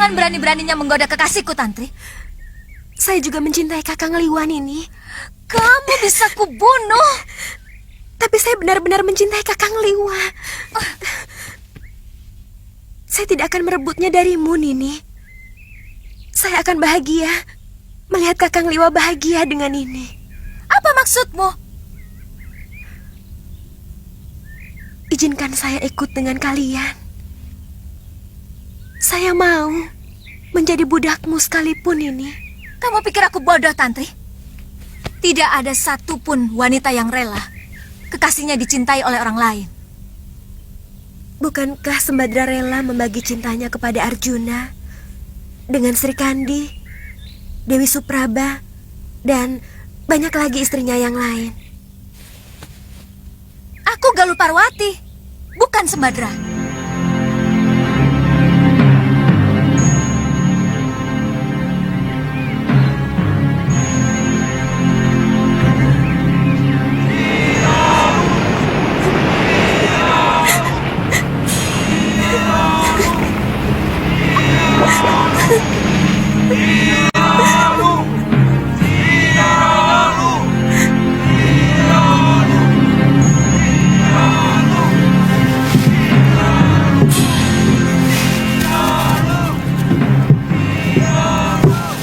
Jangan berani-beraninya menggoda kekasihku, Tantri. Saya juga mencintai Kakang Liwan ini. Kamu bisa kubunuh. Tapi saya benar-benar mencintai Kakang Liwa. Saya tidak akan merebutnya darimu, Nini. Saya akan bahagia melihat Kakang Liwa bahagia dengan ini. Apa maksudmu? Izinkan saya ikut dengan kalian. Saya mau menjadi budakmu sekalipun ini. Kamu pikir aku bodoh, Tantri? Tidak ada satupun wanita yang rela kekasihnya dicintai oleh orang lain. Bukankah Sembadra rela membagi cintanya kepada Arjuna dengan Sri Kandi, Dewi Supraba, dan banyak lagi istrinya yang lain? Aku Galuh Parwati, bukan Sembadra.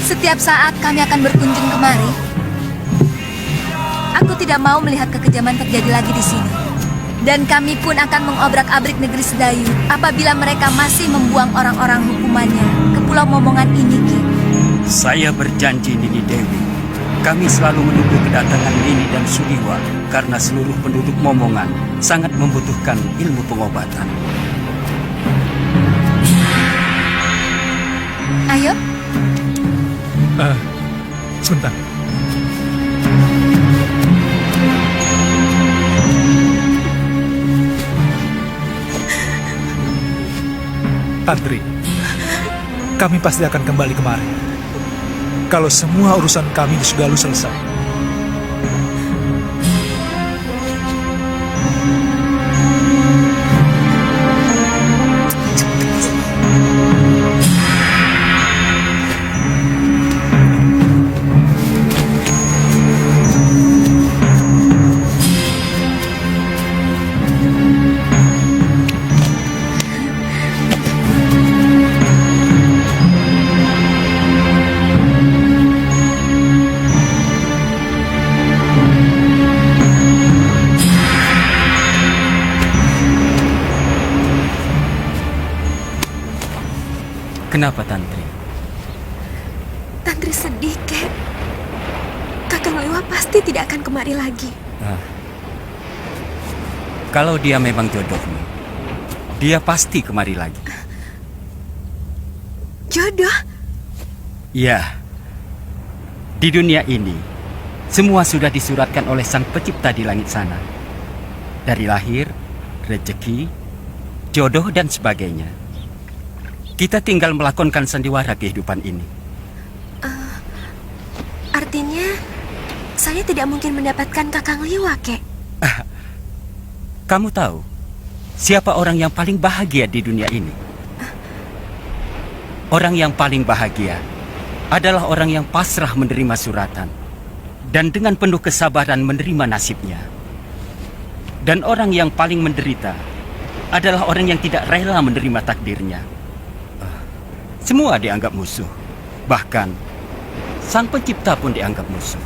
Setiap saat kami akan berkunjung kemari. Aku tidak mau melihat kekejaman terjadi lagi di sini. Dan kami pun akan mengobrak-abrik negeri Sedayu apabila mereka masih membuang orang-orang hukumannya ke Pulau Momongan ini, Ki. Saya berjanji, Nini Dewi. Kami selalu menunggu kedatangan Nini dan Sudiwa karena seluruh penduduk Momongan sangat membutuhkan ilmu pengobatan. Ayo. Sebentar. Tantri, kami pasti akan kembali kemari kalau semua urusan kami di Sugalu selesai. Kenapa, Tantri? Tantri sedih, Kek. Kakang Liwa pasti tidak akan kemari lagi. Kalau dia memang jodohmu, dia pasti kemari lagi. Jodoh? Ya, di dunia ini, semua sudah disuratkan oleh Sang Pencipta di langit sana. Dari lahir, rezeki, jodoh, dan sebagainya. Kita tinggal melakonkan sandiwara kehidupan ini. Artinya, saya tidak mungkin mendapatkan Kakang Liwa, Kek. Kamu tahu, siapa orang yang paling bahagia di dunia ini? Orang yang paling bahagia adalah orang yang pasrah menerima suratan dan dengan penuh kesabaran menerima nasibnya. Dan orang yang paling menderita adalah orang yang tidak rela menerima takdirnya. Semua dianggap musuh. Bahkan Sang Pencipta pun dianggap musuh.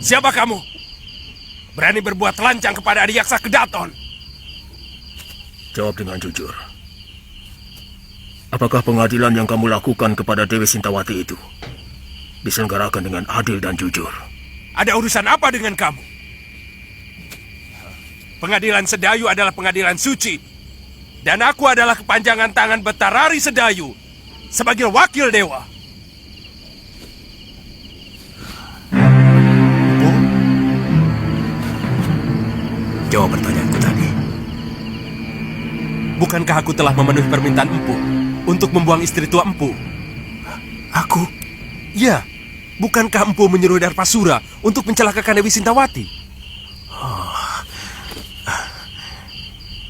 Siapa kamu? Berani berbuat lancang kepada Adiyaksa Kedaton? Jawab dengan jujur. Apakah pengadilan yang kamu lakukan kepada Dewi Sintawati itu diselenggarakan dengan adil dan jujur? Ada urusan apa dengan kamu? Pengadilan Sedayu adalah pengadilan suci. Dan aku adalah kepanjangan tangan Betarari Sedayu sebagai wakil dewa. Empu, jawab pertanyaanku tadi. Bukankah aku telah memenuhi permintaan Empu untuk membuang istri tua Empu? Aku? Ya, bukankah Empu menyuruh Darpasura untuk mencelakakan Dewi Sintawati?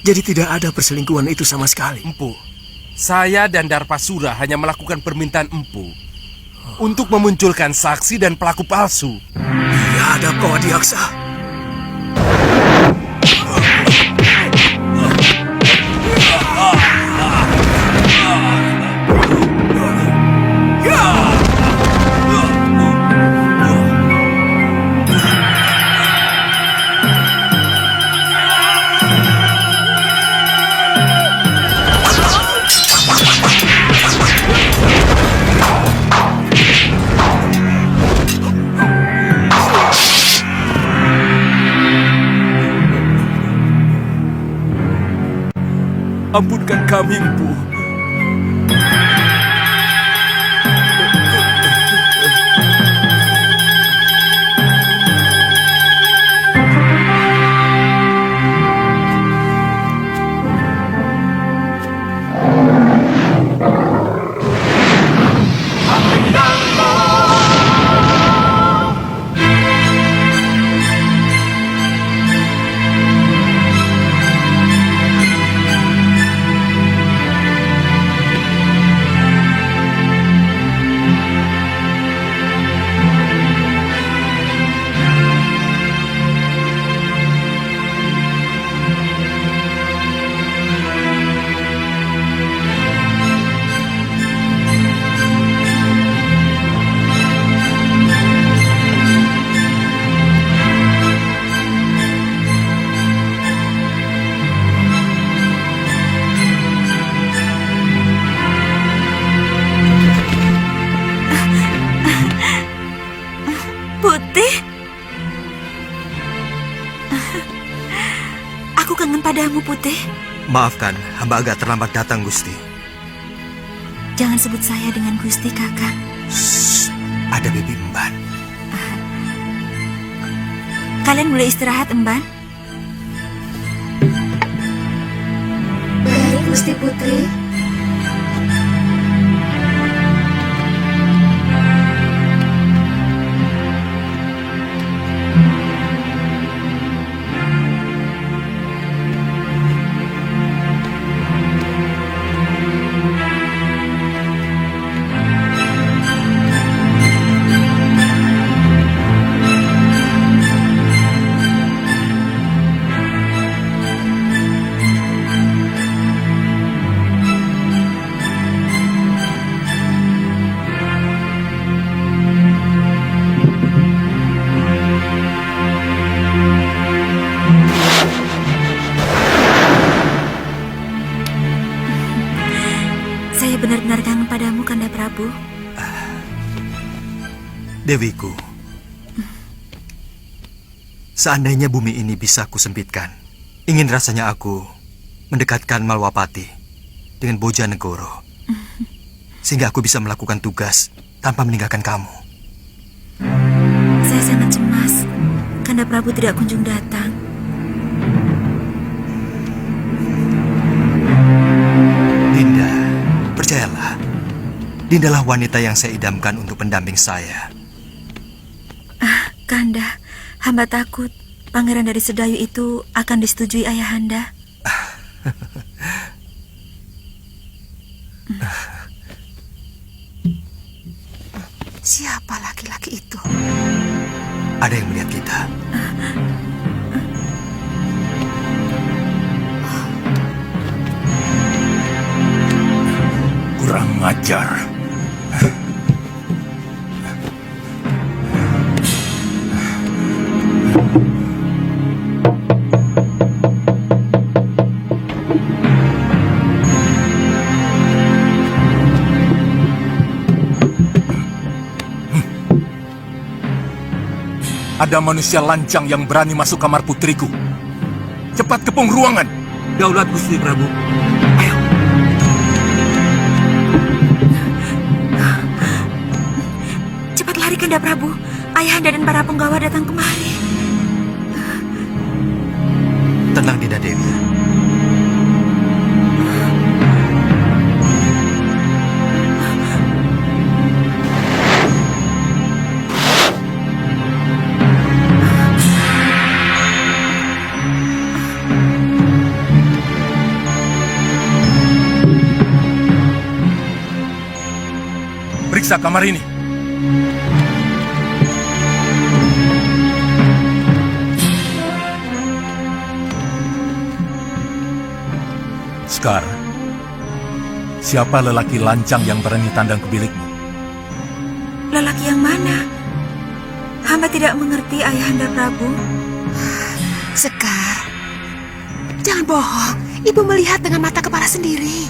Jadi tidak ada perselingkuhan itu sama sekali. Empu, saya dan Darpasura hanya melakukan permintaan Empu untuk memunculkan saksi dan pelaku palsu. Biadab kau Adiaksa. Ampunkan kami, Empu. Putih. Aku kangen padamu, Putih. Maafkan, hamba agak terlambat datang, Gusti. Jangan sebut saya dengan Gusti, Kakak. Shh, ada Bibi Emban. Kalian boleh istirahat, Emban. Baik, Gusti Putri. Saya benar-benar kangen padamu, Kanda Prabu. Dewiku, seandainya bumi ini bisa kusempitkan, ingin rasanya aku mendekatkan Malwapati dengan Bojanegoro, sehingga aku bisa melakukan tugas tanpa meninggalkan kamu. Saya sangat cemas. Kanda Prabu tidak kunjung datang. Dinda, percayalah, Dindalah wanita yang saya idamkan untuk pendamping saya. Kanda, hamba takut pangeran dari Sedayu itu akan disetujui ayahanda. Siapa laki-laki itu? Ada yang melihat kita. Kurang ajar. Ada manusia lancang yang berani masuk kamar putriku. Cepat kepung ruangan. Daulat Gusti Prabu. Ayo. hari Kanda Prabu, Ayahanda dan para penggawa datang kemari. Tenang, Dinda Dewi. Periksa kamar ini. Sekar, siapa lelaki lancang yang berani tandang ke bilikmu? Lelaki yang mana? Hamba tidak mengerti, Ayahanda Prabu. Sekar, jangan bohong. Ibu melihat dengan mata kepala sendiri.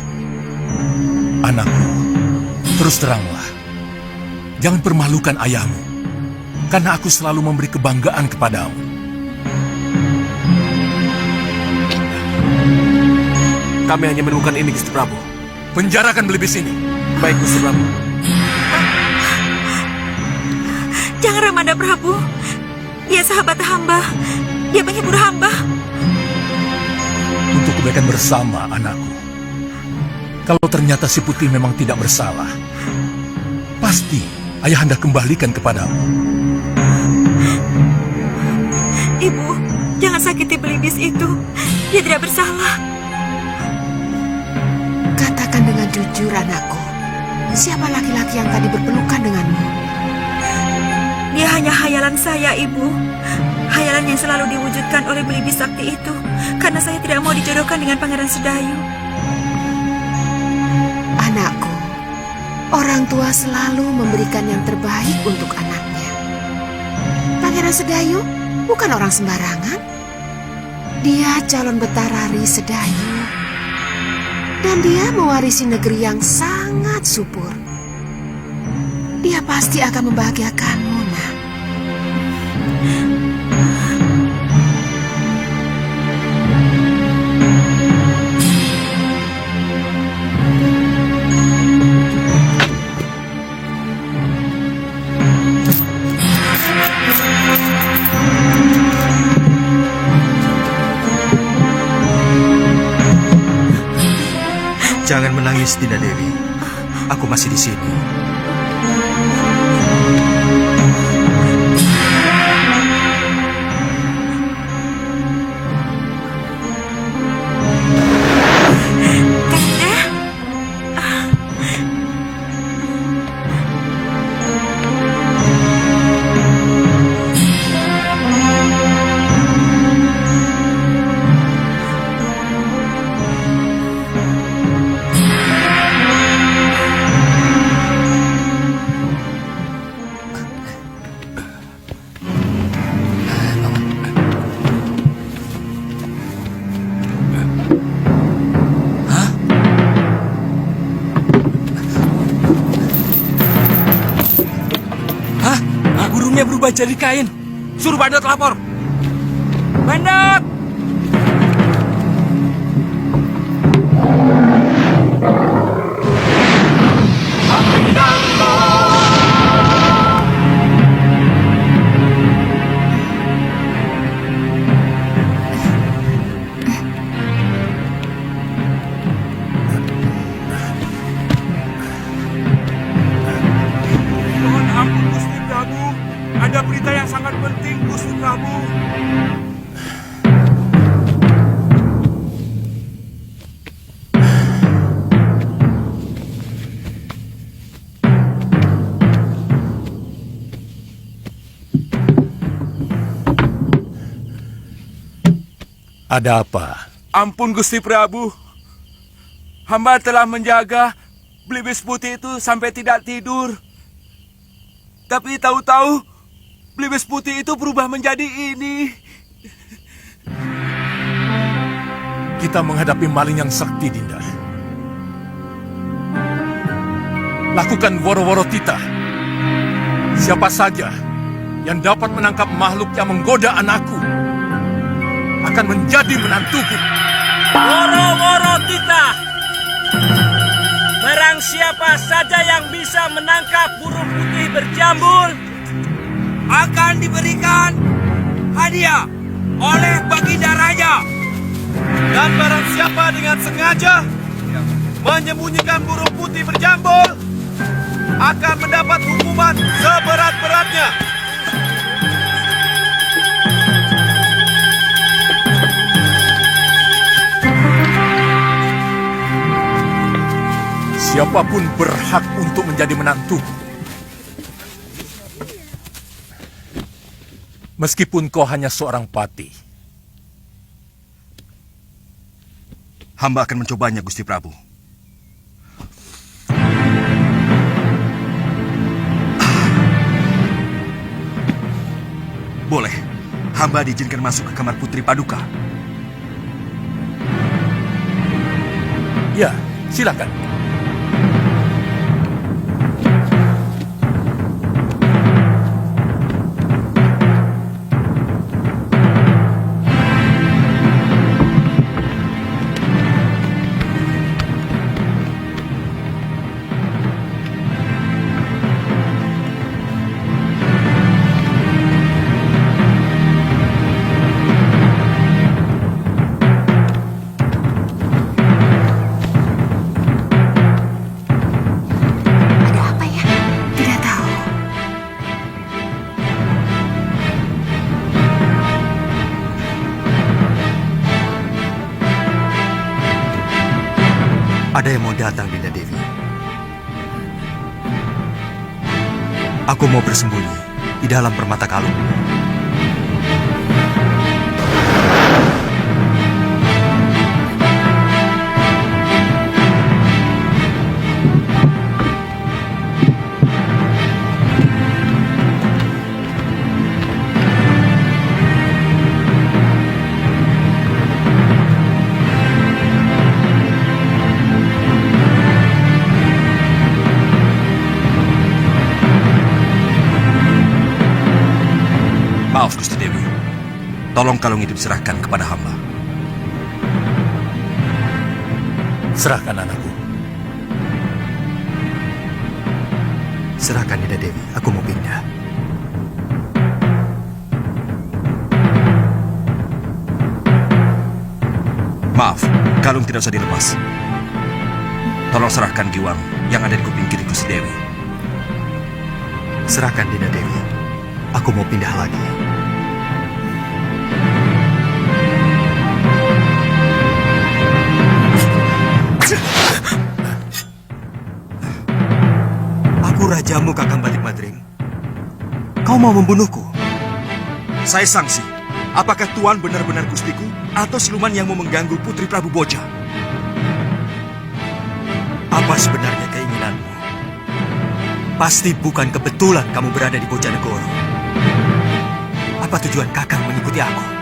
Anakku, terus teranglah. Jangan permalukan ayahmu, karena aku selalu memberi kebanggaan kepadamu. Kami hanya menemukan ini, Gusti Prabu. Penjarakan Belibis ini. Baik, Gusti Prabu. Jangan, Ramanda Prabu. Dia sahabat hamba. Dia penghibur hamba. Untuk kebaikan bersama, anakku. Kalau ternyata si Putih memang tidak bersalah, pasti ayahanda kembalikan kepadamu. Ibu, jangan sakiti Belibis itu. Dia tidak bersalah. Katakan dengan jujur, anakku. Siapa laki-laki yang tadi berpelukan denganmu? Dia hanya hayalan saya, Ibu. Hayalan yang selalu diwujudkan oleh Belibis sakti itu. Karena saya tidak mau dijodohkan dengan Pangeran Sedayu. Anakku, orang tua selalu memberikan yang terbaik untuk anaknya. Pangeran Sedayu bukan orang sembarangan. Dia calon Betarari Sedayu. Dan dia mewarisi negeri yang sangat subur. Dia pasti akan membahagiakanmu, nak. Jangan menangis, Dinda Dewi. Aku masih di sini. Burungnya berubah jadi kain. Suruh Bandot lapor. Bandot! Mohon ampun, Gusti Prabu. Ada berita yang sangat penting, Gusti Prabu. Ada apa? Ampun, Gusti Prabu. Hamba telah menjaga Belibis Putih itu sampai tidak tidur. Tapi tahu-tahu Belibis Putih itu berubah menjadi ini. Kita menghadapi maling yang sakti, Dinda. Lakukan woro-woro titah. Siapa saja yang dapat menangkap makhluk yang menggoda anakku akan menjadi menantuku. Woro-woro titah. Barang siapa saja yang bisa menangkap burung putih berjambul akan diberikan hadiah oleh Baginda Raja. Dan barang siapa dengan sengaja menyembunyikan burung putih berjambul akan mendapat hukuman seberat-beratnya. Siapapun berhak untuk menjadi menantu. Meskipun kau hanya seorang patih. Hamba akan mencobanya, Gusti Prabu. Boleh. Hamba diizinkan masuk ke kamar Putri Paduka. Ya, silakan. Ada apa ya? Tidak tahu. Ada yang mau datang, Dinda Dewi. Aku mau bersembunyi di dalam permata kalung. Maaf, Gusti Dewi. Tolong kalung itu diserahkan kepada hamba. Serahkan anakku. Serahkan, Dinda Dewi. Aku mau pindah. Maaf, kalung tidak usah dilepas. Tolong serahkan giwang yang ada di kuping kiri Gusti Dewi. Serahkan, Dinda Dewi. Aku mau pindah lagi. Aku rajamu, Kakang Batik Madrim. Kau mau membunuhku? Saya sangsi. Apakah Tuan benar-benar gustiku atau siluman yang mau mengganggu Putri Prabu Boja? Apa sebenarnya keinginanmu? Pasti bukan kebetulan kamu berada di Bojanegoro. Apa tujuan Kakang mengikuti aku?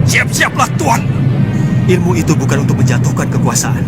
Siap-siaplah, Tuan! Ilmu itu bukan untuk menjatuhkan kekuasaan.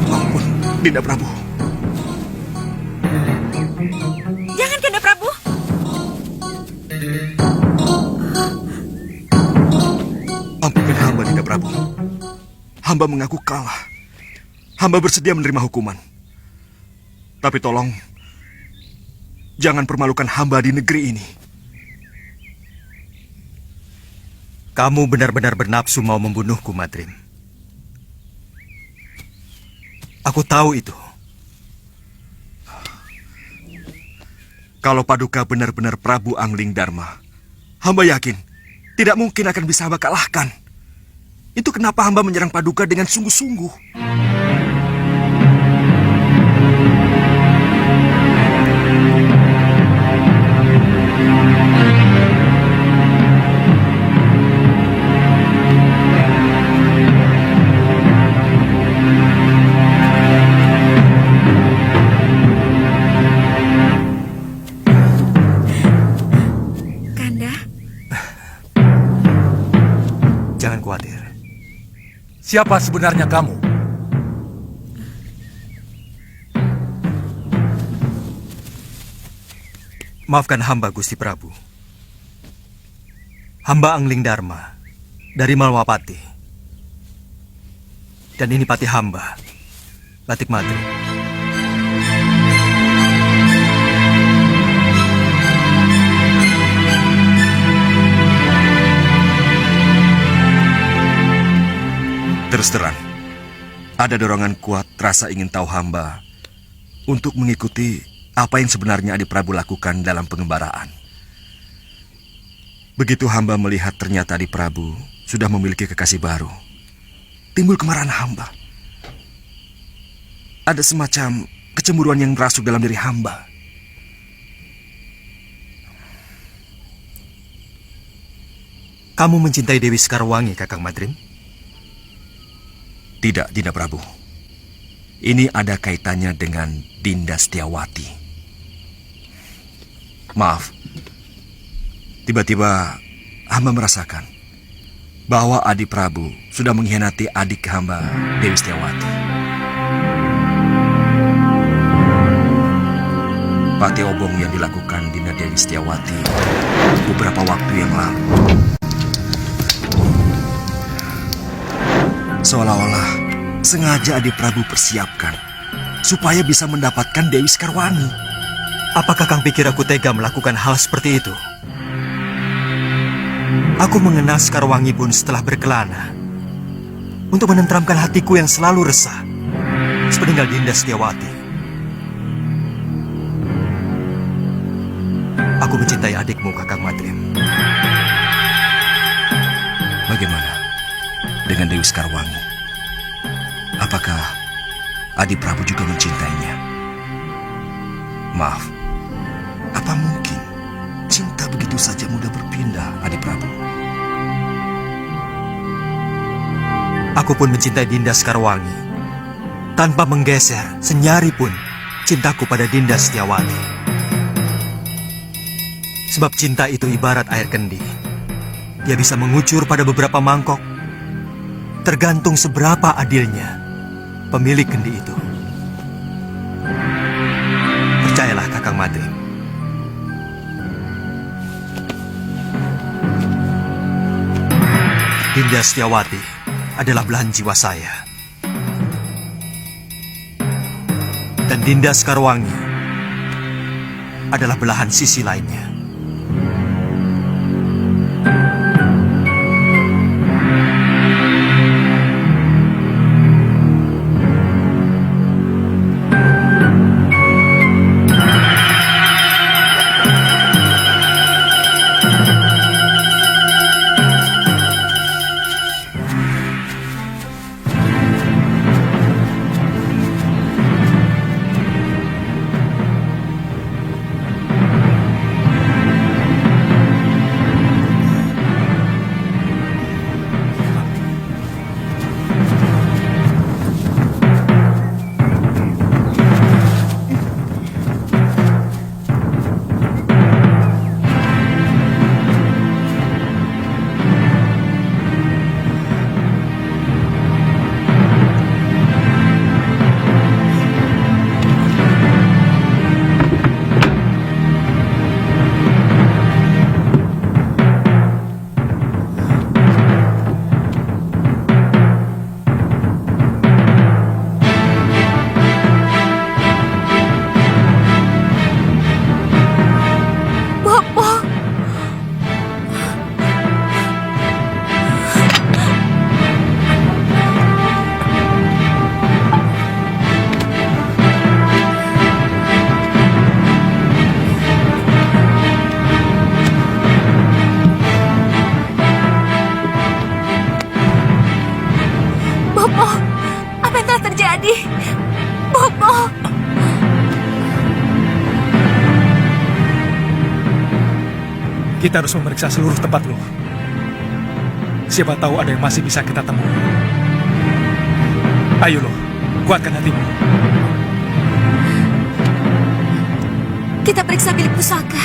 Ampun, Dinda Prabu. Jangan, Kanda Prabu. Ampunkan hamba, Dinda Prabu. Hamba mengaku kalah. Hamba bersedia menerima hukuman. Tapi tolong, jangan permalukan hamba di negeri ini. Kamu benar-benar bernafsu mau membunuhku, Madrim. Aku tahu itu. Kalau Paduka benar-benar Prabu Angling Dharma, hamba yakin tidak mungkin akan bisa hamba kalahkan. Itu kenapa hamba menyerang Paduka dengan sungguh-sungguh. Kanda, Jangan khawatir. Siapa sebenarnya kamu? Maafkan hamba, Gusti Prabu. Hamba Angling Dharma dari Malwapati. Dan ini pati hamba, Latik Madrim. Terus terang, ada dorongan kuat rasa ingin tahu hamba untuk mengikuti apa yang sebenarnya Adi Prabu lakukan dalam pengembaraan. Begitu hamba melihat ternyata Adi Prabu sudah memiliki kekasih baru, timbul kemarahan hamba. Ada semacam kecemburuan yang merasuk dalam diri hamba. Kamu mencintai Dewi Sekarwangi, Kakang Madrim? Tidak, Dinda Prabu. Ini ada kaitannya dengan Dinda Setiawati. Maaf, tiba-tiba hamba merasakan bahwa Adi Prabu sudah mengkhianati adik hamba, Dewi Setiawati. Pati obong yang dilakukan Dinda Dewi Setiawati beberapa waktu yang lalu, seolah-olah sengaja Adi Prabu persiapkan supaya bisa mendapatkan Dewi Sekarwangi. Apakah Kang pikir aku tega melakukan hal seperti itu? Aku mengenal Sekarwangi pun setelah berkelana untuk menenteramkan hatiku yang selalu resah sepeninggal Dinda Setiawati. Aku mencintai adikmu, Kakang Madrim. Bagaimana dengan Dewi Sekarwangi? Apakah Adi Prabu juga mencintainya? Maaf, apa mungkin cinta begitu saja mudah berpindah, Adi Prabu? Aku pun mencintai Dinda Sekarwangi tanpa menggeser senyari pun cintaku pada Dinda Setiawati. Sebab cinta itu ibarat air kendi. Dia bisa mengucur pada beberapa mangkok, tergantung seberapa adilnya pemilik kendi itu. Percayalah, Kakang Madrim. Dinda Setiawati adalah belahan jiwa saya. Dan Dinda Sekarwangi adalah belahan sisi lainnya. Kita harus memeriksa seluruh tempat loh. Siapa tahu ada yang masih bisa kita temui. Ayo loh, kuatkan hatimu. Kita periksa bilik pusaka.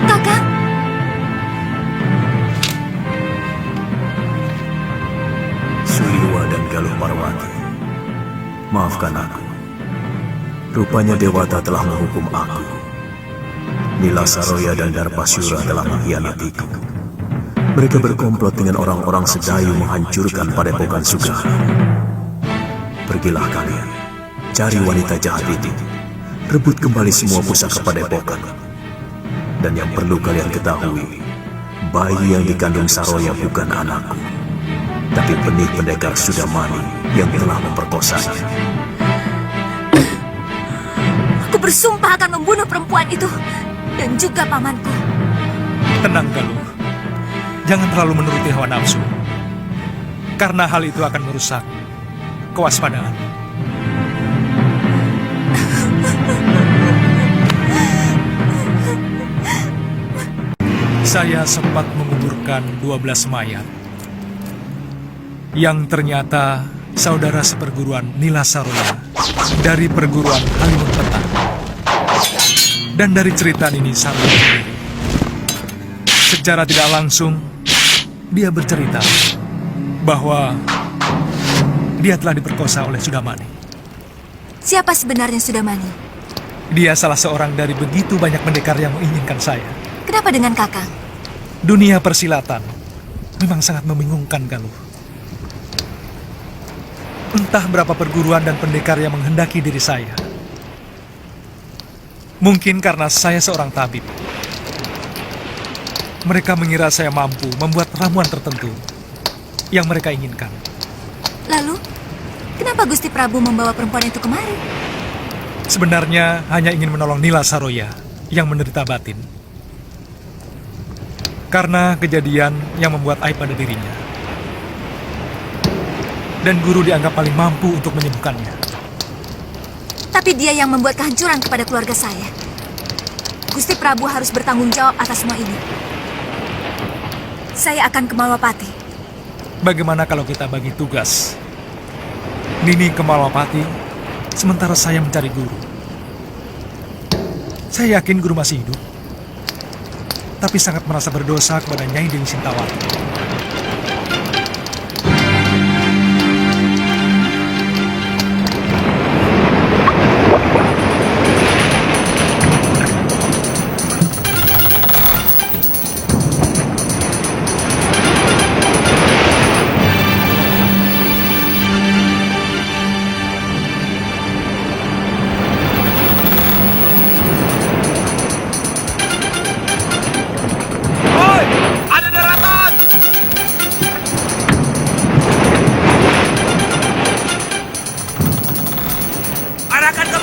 Kakak, Suliwa dan Galuh Parwati, maafkan aku. Rupanya Dewata telah menghukum aku. Nila Saroya dan Darpasyura telah mengkhianatiku. Mereka berkomplot dengan orang-orang Sedayu menghancurkan Padepokan Sugah. Pergilah kalian, cari wanita jahat itu. Rebut kembali semua pusaka Padepokan. Dan yang perlu kalian ketahui, bayi yang dikandung Saroya bukan anakku, tapi benih pendekar Sudamani yang telah memperkosanya. aku bersumpah akan membunuh perempuan itu dan juga pamanku. Tenang, Galuh. Jangan terlalu menuruti hawa nafsu. Karena hal itu akan merusak kewaspadaan. Saya sempat menguburkan 12 mayat yang ternyata saudara seperguruan Nila Saroya dari perguruan Halimun Petang. Dan dari cerita Nini Saroya sendiri, secara tidak langsung dia bercerita bahwa dia telah diperkosa oleh Sudamani. Siapa sebenarnya Sudamani? Dia salah seorang dari begitu banyak pendekar yang menginginkan saya. Kenapa dengan Kakang? Dunia persilatan memang sangat membingungkan, Galuh. Entah berapa perguruan dan pendekar yang menghendaki diri saya. Mungkin karena saya seorang tabib. Mereka mengira saya mampu membuat ramuan tertentu yang mereka inginkan. Lalu, kenapa Gusti Prabu membawa perempuan itu kemari? Sebenarnya hanya ingin menolong Nila Saroya yang menderita batin. Karena kejadian yang membuat aib pada dirinya. Dan guru dianggap paling mampu untuk menyembuhkannya. Tapi dia yang membuat kehancuran kepada keluarga saya. Gusti Prabu harus bertanggung jawab atas semua ini. Saya akan ke Malwapati. Bagaimana kalau kita bagi tugas? Nini ke Malwapati, sementara saya mencari guru. Saya yakin guru masih hidup, tapi sangat merasa berdosa kepada Nyai Dewi Sintawati. Arahkan ke